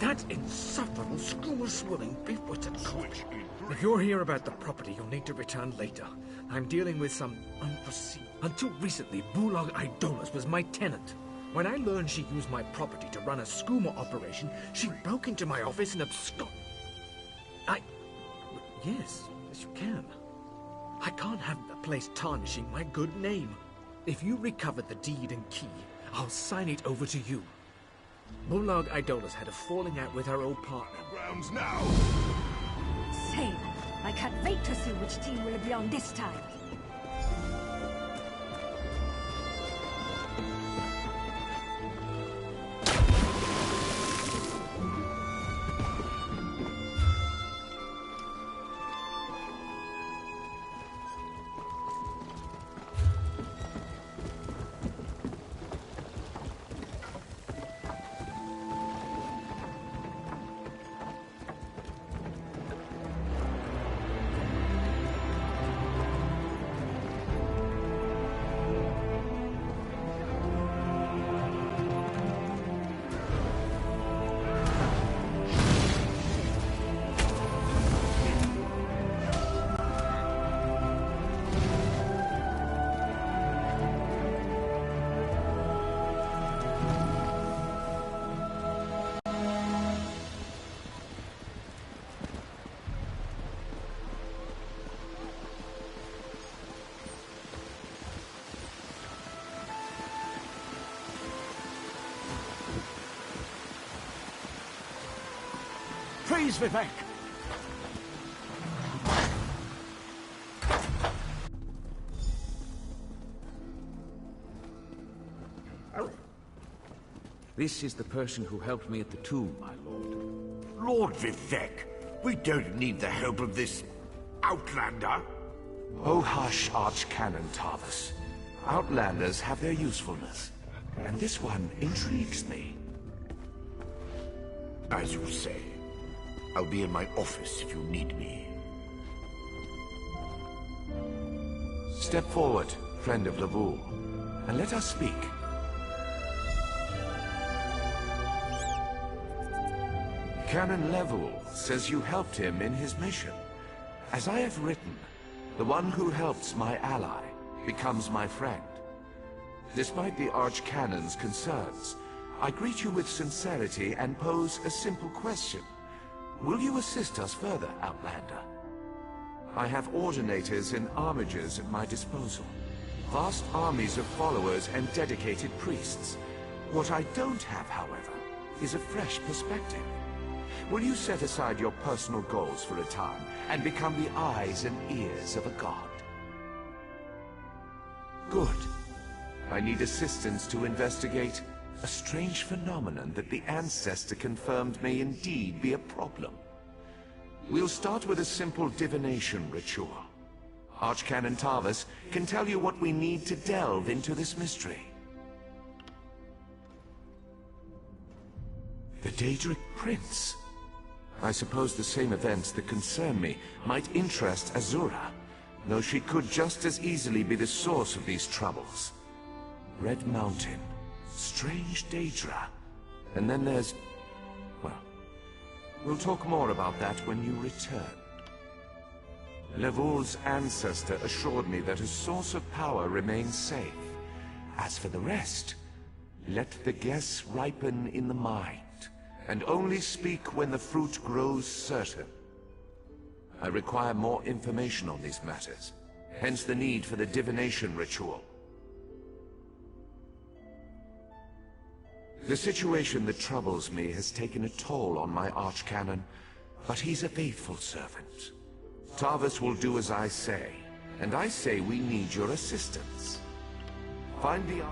That insufferable screamer-swilling, beef-witted cop. If you're here about the property, you'll need to return later. I'm dealing with some unforeseen... Until recently, Bulag Idolas was my tenant. When I learned she used my property to run a skooma operation, she broke into my office and absconded. Yes, you can. I can't have the place tarnishing my good name. If you recover the deed and key, I'll sign it over to you. Bulag Idolas had a falling out with her old partner. Grounds now! Same. I can't wait to see which team will be on this time. Praise Vivek! This is the person who helped me at the tomb, my lord. Lord Vivek, we don't need the help of this... outlander. Oh hush, Archcanon Tarvis. Outlanders have their usefulness, and this one intrigues me. As you say. I'll be in my office if you need me. Step forward, friend of Lavul, and let us speak. Canon Level says you helped him in his mission. As I have written, the one who helps my ally becomes my friend. Despite the Archcanon's concerns, I greet you with sincerity and pose a simple question. Will you assist us further, Outlander? I have ordinators and armigers at my disposal. Vast armies of followers and dedicated priests. What I don't have, however, is a fresh perspective. Will you set aside your personal goals for a time and become the eyes and ears of a god? Good. I need assistance to investigate a strange phenomenon that the Ancestor confirmed may indeed be a problem. We'll start with a simple divination ritual. Archcanon Tarvis can tell you what we need to delve into this mystery. The Daedric Prince. I suppose the same events that concern me might interest Azura, though she could just as easily be the source of these troubles. Red Mountain. Strange Daedra. And then there's... well, we'll talk more about that when you return. Levul's ancestor assured me that a source of power remains safe. As for the rest, let the guess ripen in the mind, and only speak when the fruit grows certain. I require more information on these matters, hence the need for the divination ritual. The situation that troubles me has taken a toll on my Archcanon, but he's a faithful servant. Tarvis will do as I say, and I say we need your assistance. Find the...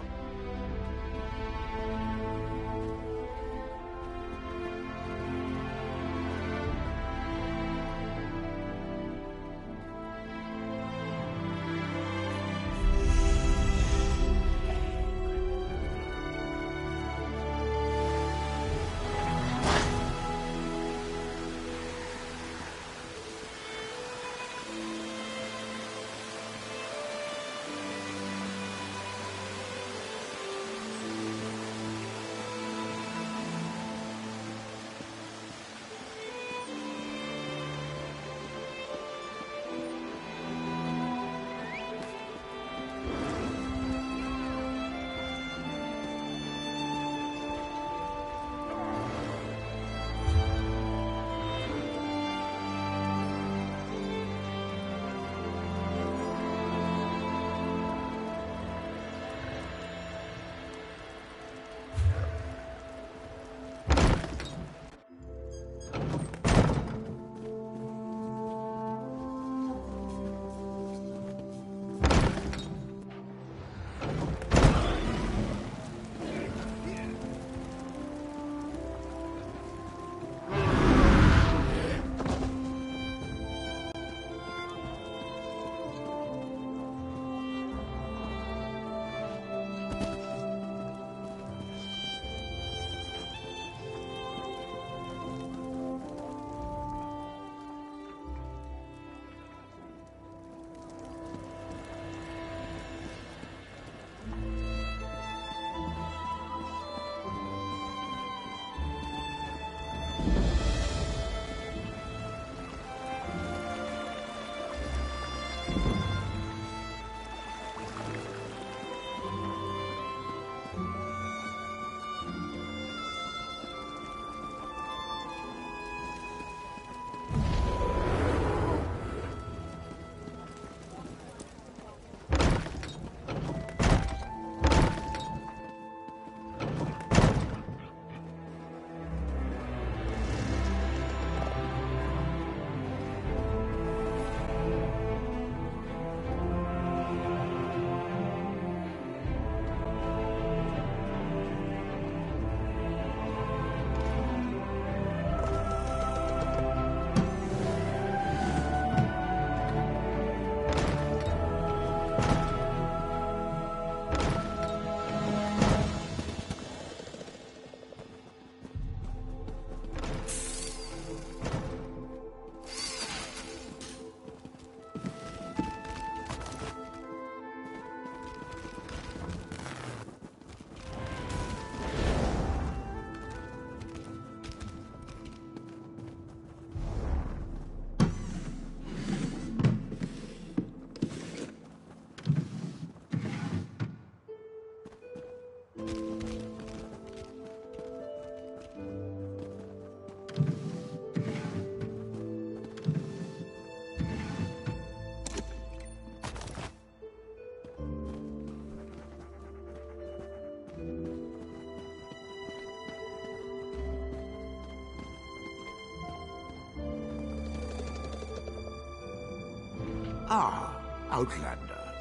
Ah, Outlander.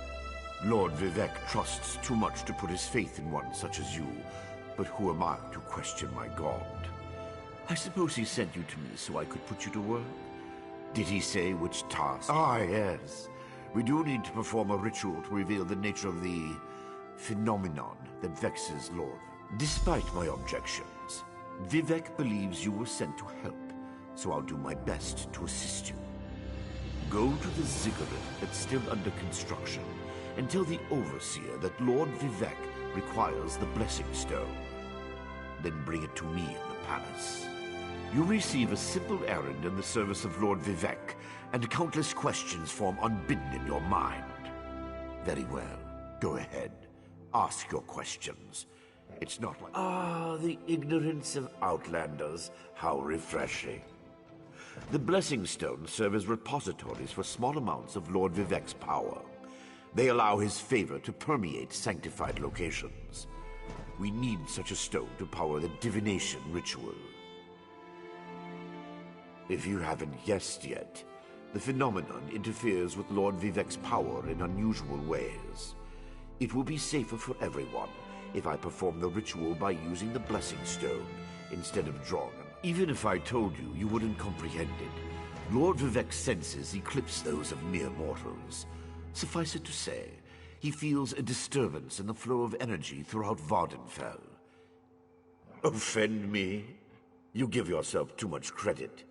Lord Vivek trusts too much to put his faith in one such as you, but who am I to question my god? I suppose he sent you to me so I could put you to work? Did he say which task? Ah, yes. We do need to perform a ritual to reveal the nature of the phenomenon that vexes Lord. Despite my objections, Vivek believes you were sent to help, so I'll do my best to assist you. Go to the ziggurat that's still under construction and tell the Overseer that Lord Vivek requires the Blessing Stone. Then bring it to me in the palace. You receive a simple errand in the service of Lord Vivek, and countless questions form unbidden in your mind. Very well. Go ahead. Ask your questions. It's not like... Ah, the ignorance of Outlanders. How refreshing. The Blessing Stones serve as repositories for small amounts of Lord Vivek's power. They allow his favor to permeate sanctified locations. We need such a stone to power the divination ritual. If you haven't guessed yet, the phenomenon interferes with Lord Vivek's power in unusual ways. It will be safer for everyone if I perform the ritual by using the Blessing Stone instead of drawing them. Even if I told you, you wouldn't comprehend it. Lord Vivek's senses eclipse those of mere mortals. Suffice it to say, he feels a disturbance in the flow of energy throughout Vardenfell. Offend me? You give yourself too much credit.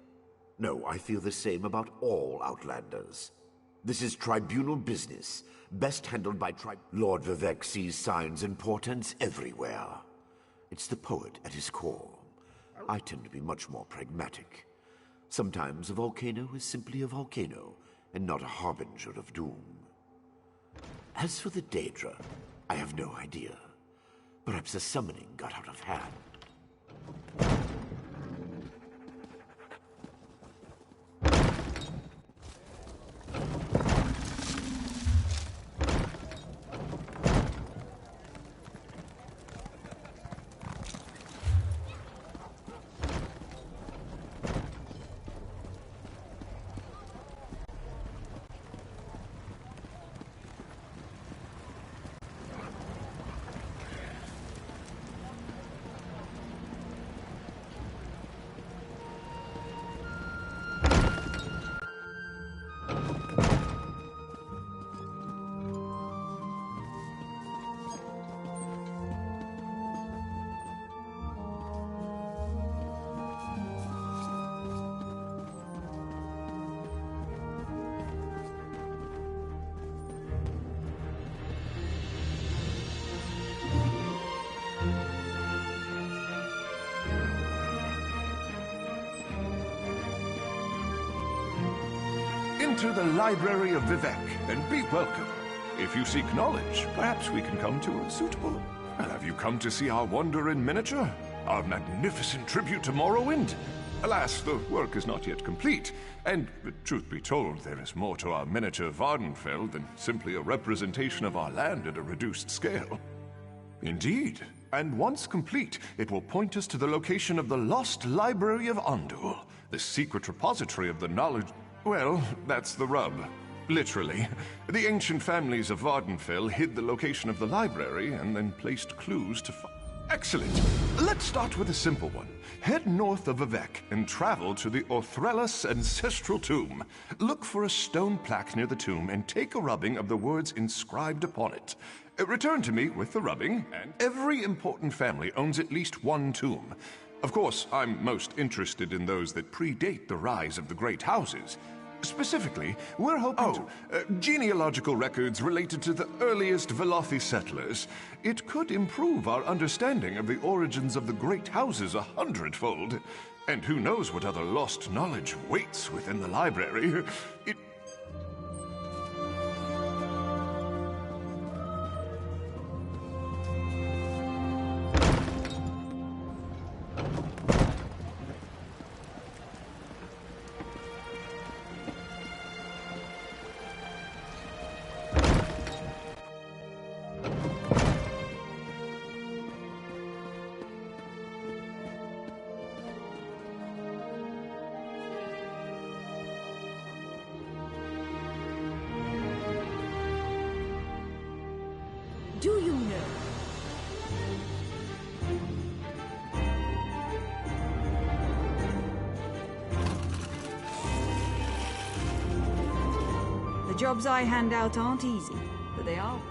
No, I feel the same about all Outlanders. This is tribunal business, best handled by Lord Vivek sees signs and portents everywhere. It's the poet at his core. I tend to be much more pragmatic. Sometimes a volcano is simply a volcano, and not a harbinger of doom. As for the Daedra, I have no idea. Perhaps the summoning got out of hand. Enter the Library of Vivek, and be welcome. If you seek knowledge, perhaps we can come to a suitable... Well, have you come to see our wonder in miniature? Our magnificent tribute to Morrowind? Alas, the work is not yet complete, and, truth be told, there is more to our miniature Vardenfell than simply a representation of our land at a reduced scale. Indeed, and once complete, it will point us to the location of the lost Library of Andul, the secret repository of the knowledge... Well, that's the rub. Literally. The ancient families of Vardenfell hid the location of the library and then placed clues to Excellent! Let's start with a simple one. Head north of Vivek and travel to the Orthrellas ancestral tomb. Look for a stone plaque near the tomb and take a rubbing of the words inscribed upon it. Return to me with the rubbing, and every important family owns at least one tomb. Of course, I'm most interested in those that predate the rise of the great houses. Specifically, we're hoping genealogical records related to the earliest Velothi settlers. It could improve our understanding of the origins of the great houses 100-fold. And who knows what other lost knowledge waits within the library. jobs I hand out aren't easy, but they are.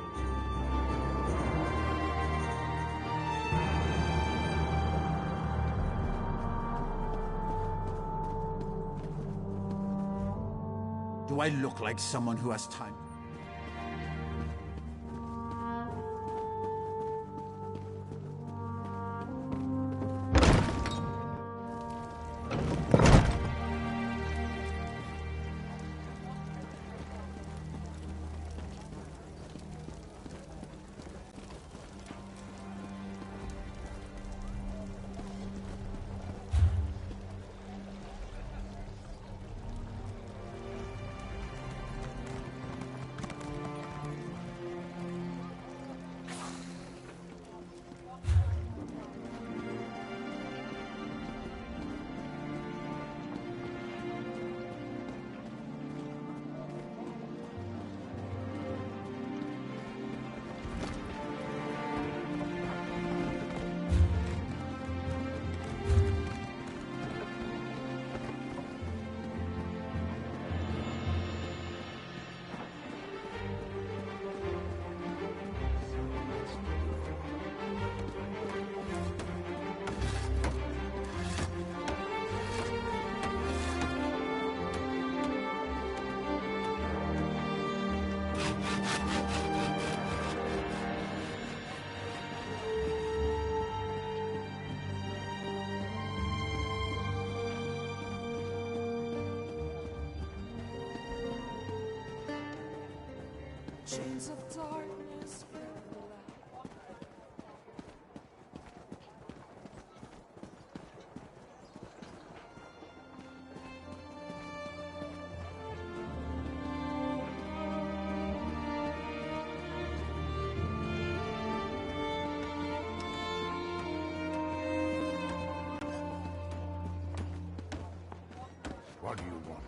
Do I look like someone who has time? Chains of darkness. What do you want?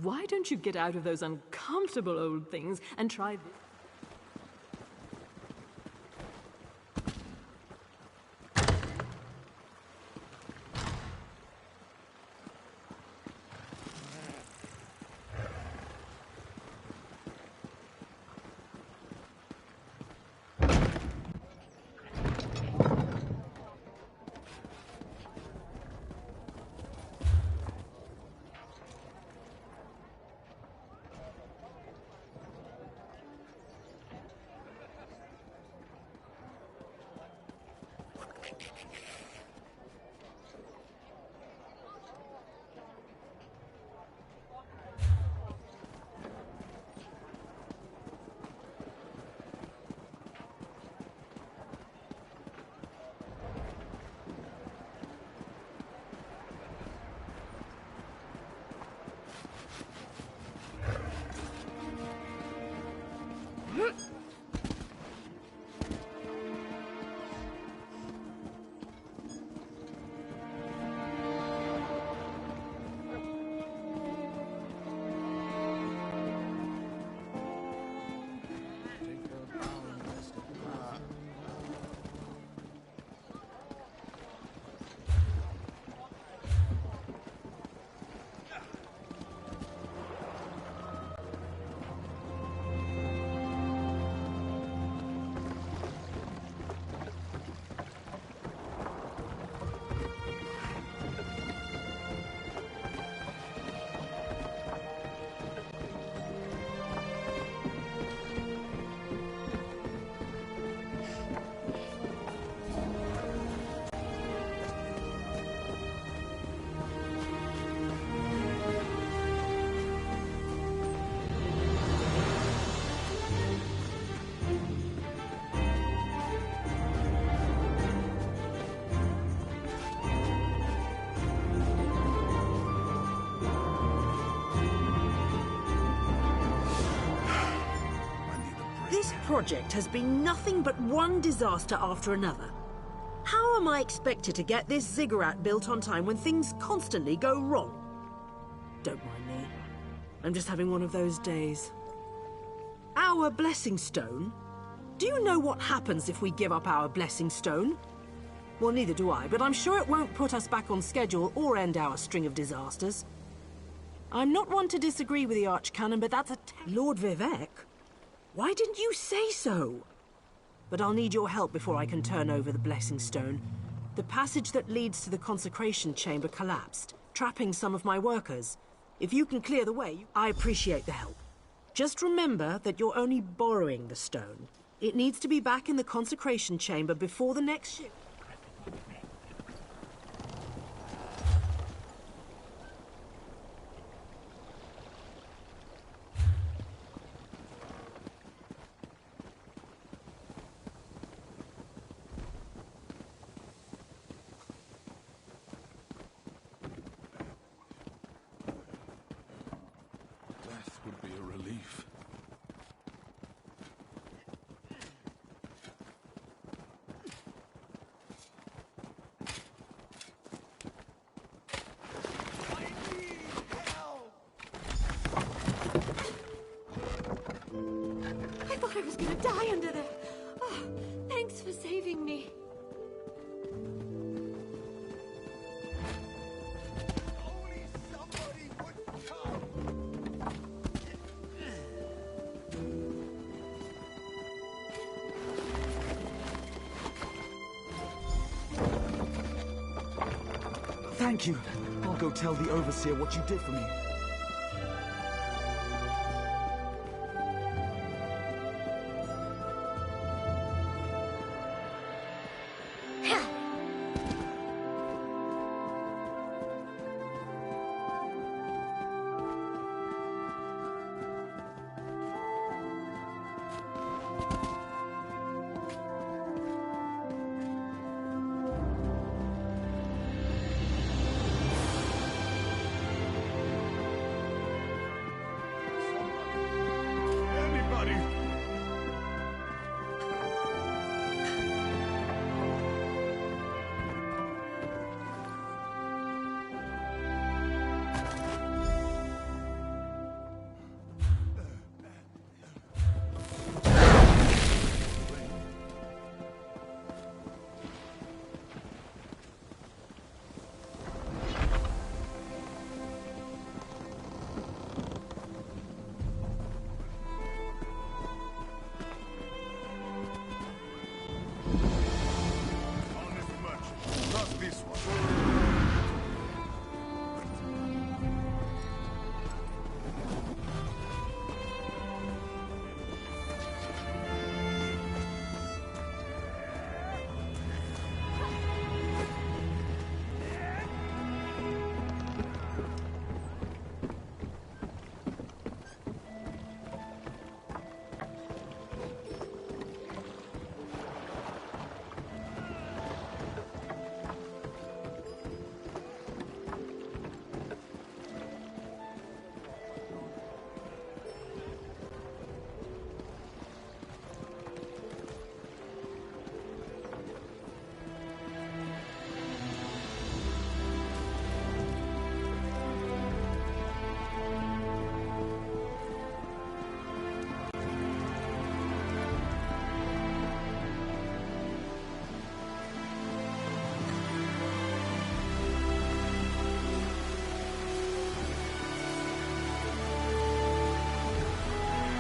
Why don't you get out of those uncomfortable old things and try this? This project has been nothing but one disaster after another. How am I expected to get this ziggurat built on time when things constantly go wrong? Don't mind me. I'm just having one of those days. Our blessing stone? Do you know what happens if we give up our blessing stone? Well, neither do I, but I'm sure it won't put us back on schedule or end our string of disasters. I'm not one to disagree with the Archcanon, but that's a... Lord Vivec? Why didn't you say so? But I'll need your help before I can turn over the blessing stone. The passage that leads to the consecration chamber collapsed, trapping some of my workers. If you can clear the way, I appreciate the help. Just remember that you're only borrowing the stone. It needs to be back in the consecration chamber before the next ship. Death would be a relief. I thought I was gonna die under there. Oh, thanks for saving me. Thank you. I'll go tell the Overseer what you did for me.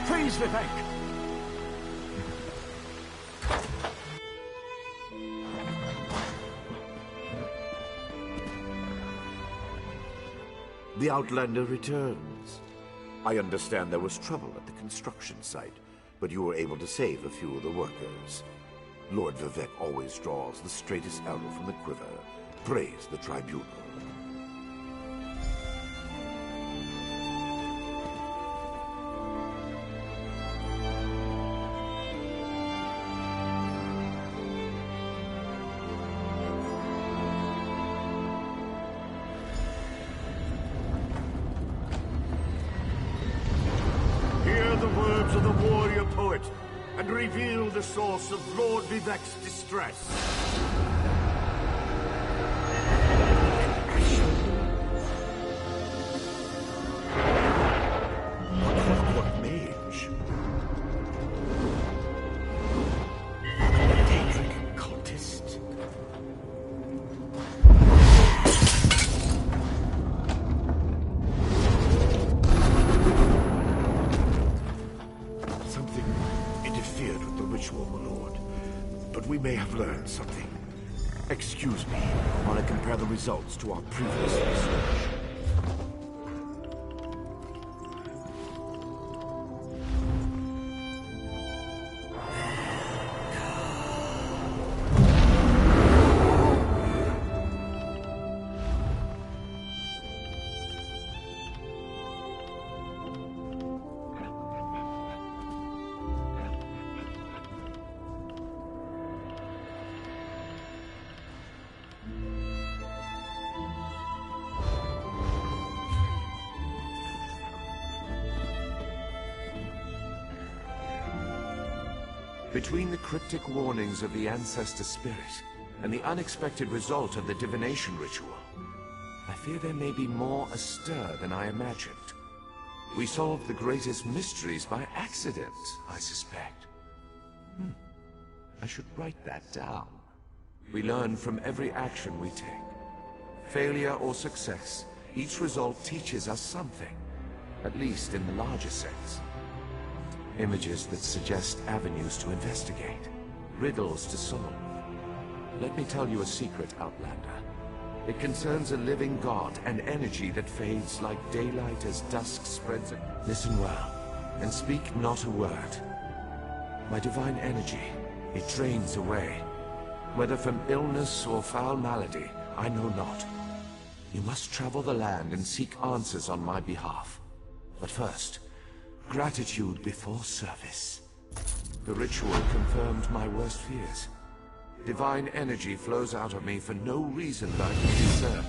Praise Vivec! The Outlander returns. I understand there was trouble at the construction site, but you were able to save a few of the workers. Lord Vivec always draws the straightest arrow from the quiver. Praise the Tribunal. Hear the words of the warrior poet, and reveal the source of Lord Vivec's distress. What mage? A daedric cultist? Something interfered with the ritual, my lord. But we may have learned something. Excuse me, I want to compare the results to our previous research. Between the cryptic warnings of the Ancestor Spirit and the unexpected result of the divination ritual, I fear there may be more astir than I imagined. We solved the greatest mysteries by accident, I suspect. I should write that down. We learn from every action we take. Failure or success, each result teaches us something, at least in the larger sense. Images that suggest avenues to investigate, riddles to solve. Let me tell you a secret, Outlander. It concerns a living god, an energy that fades like daylight as dusk spreads. Listen well, and speak not a word. My divine energy, it drains away. Whether from illness or foul malady, I know not. You must travel the land and seek answers on my behalf. But first, gratitude before service. The ritual confirmed my worst fears. Divine energy flows out of me for no reason that I can discern.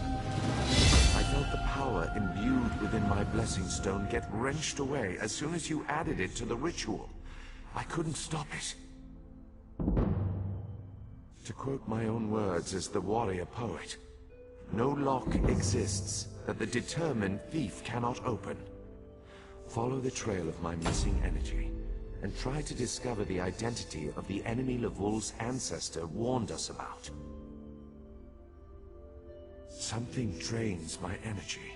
I felt the power imbued within my blessing stone get wrenched away as soon as you added it to the ritual. I couldn't stop it. To quote my own words as the warrior poet, no lock exists that the determined thief cannot open. Follow the trail of my missing energy, and try to discover the identity of the enemy Levol's ancestor warned us about. Something drains my energy.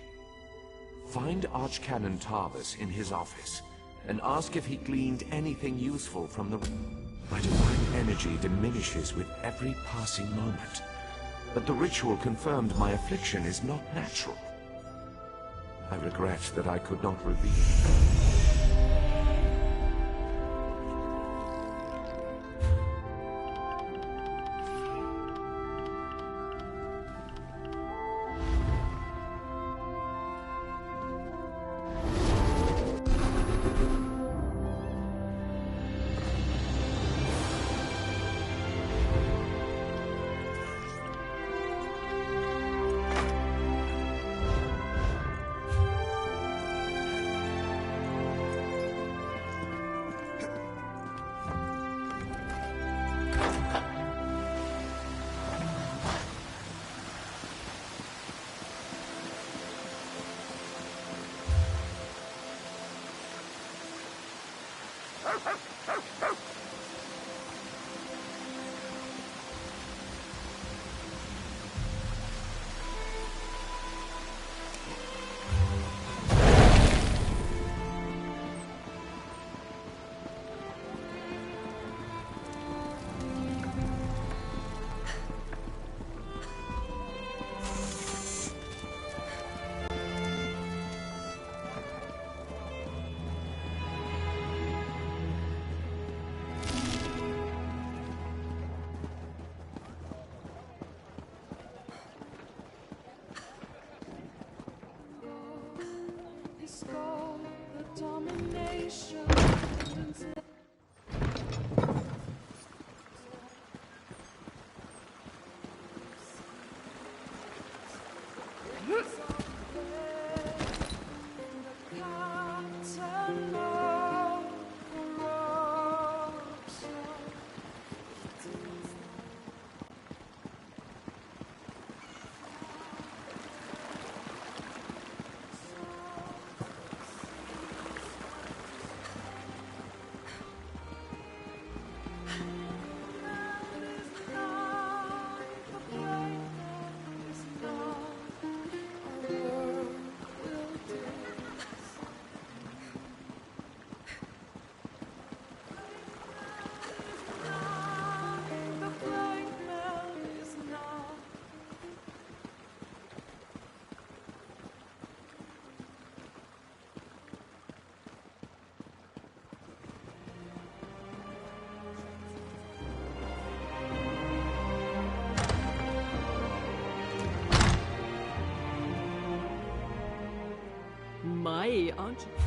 Find Archcanon Tarvis in his office, and ask if he gleaned anything useful from the... My divine energy diminishes with every passing moment, but the ritual confirmed my affliction is not natural. I regret that I could not reveal. shy, aren't you?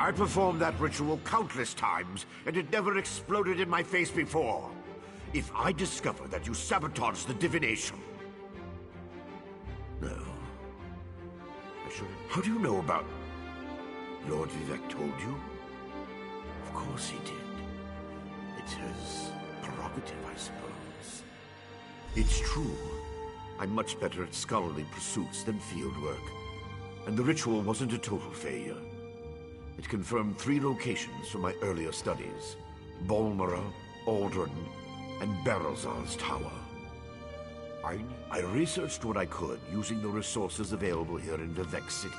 I performed that ritual countless times, and it never exploded in my face before. If I discover that you sabotaged the divination... No. I should... How do you know about... Lord Vivek told you? Of course he did. It's his prerogative, I suppose. It's true. I'm much better at scholarly pursuits than field work. And the ritual wasn't a total failure. It confirmed 3 locations from my earlier studies. Bolmora, Aldrin, and Berelzar's tower. I researched what I could using the resources available here in Vivek City.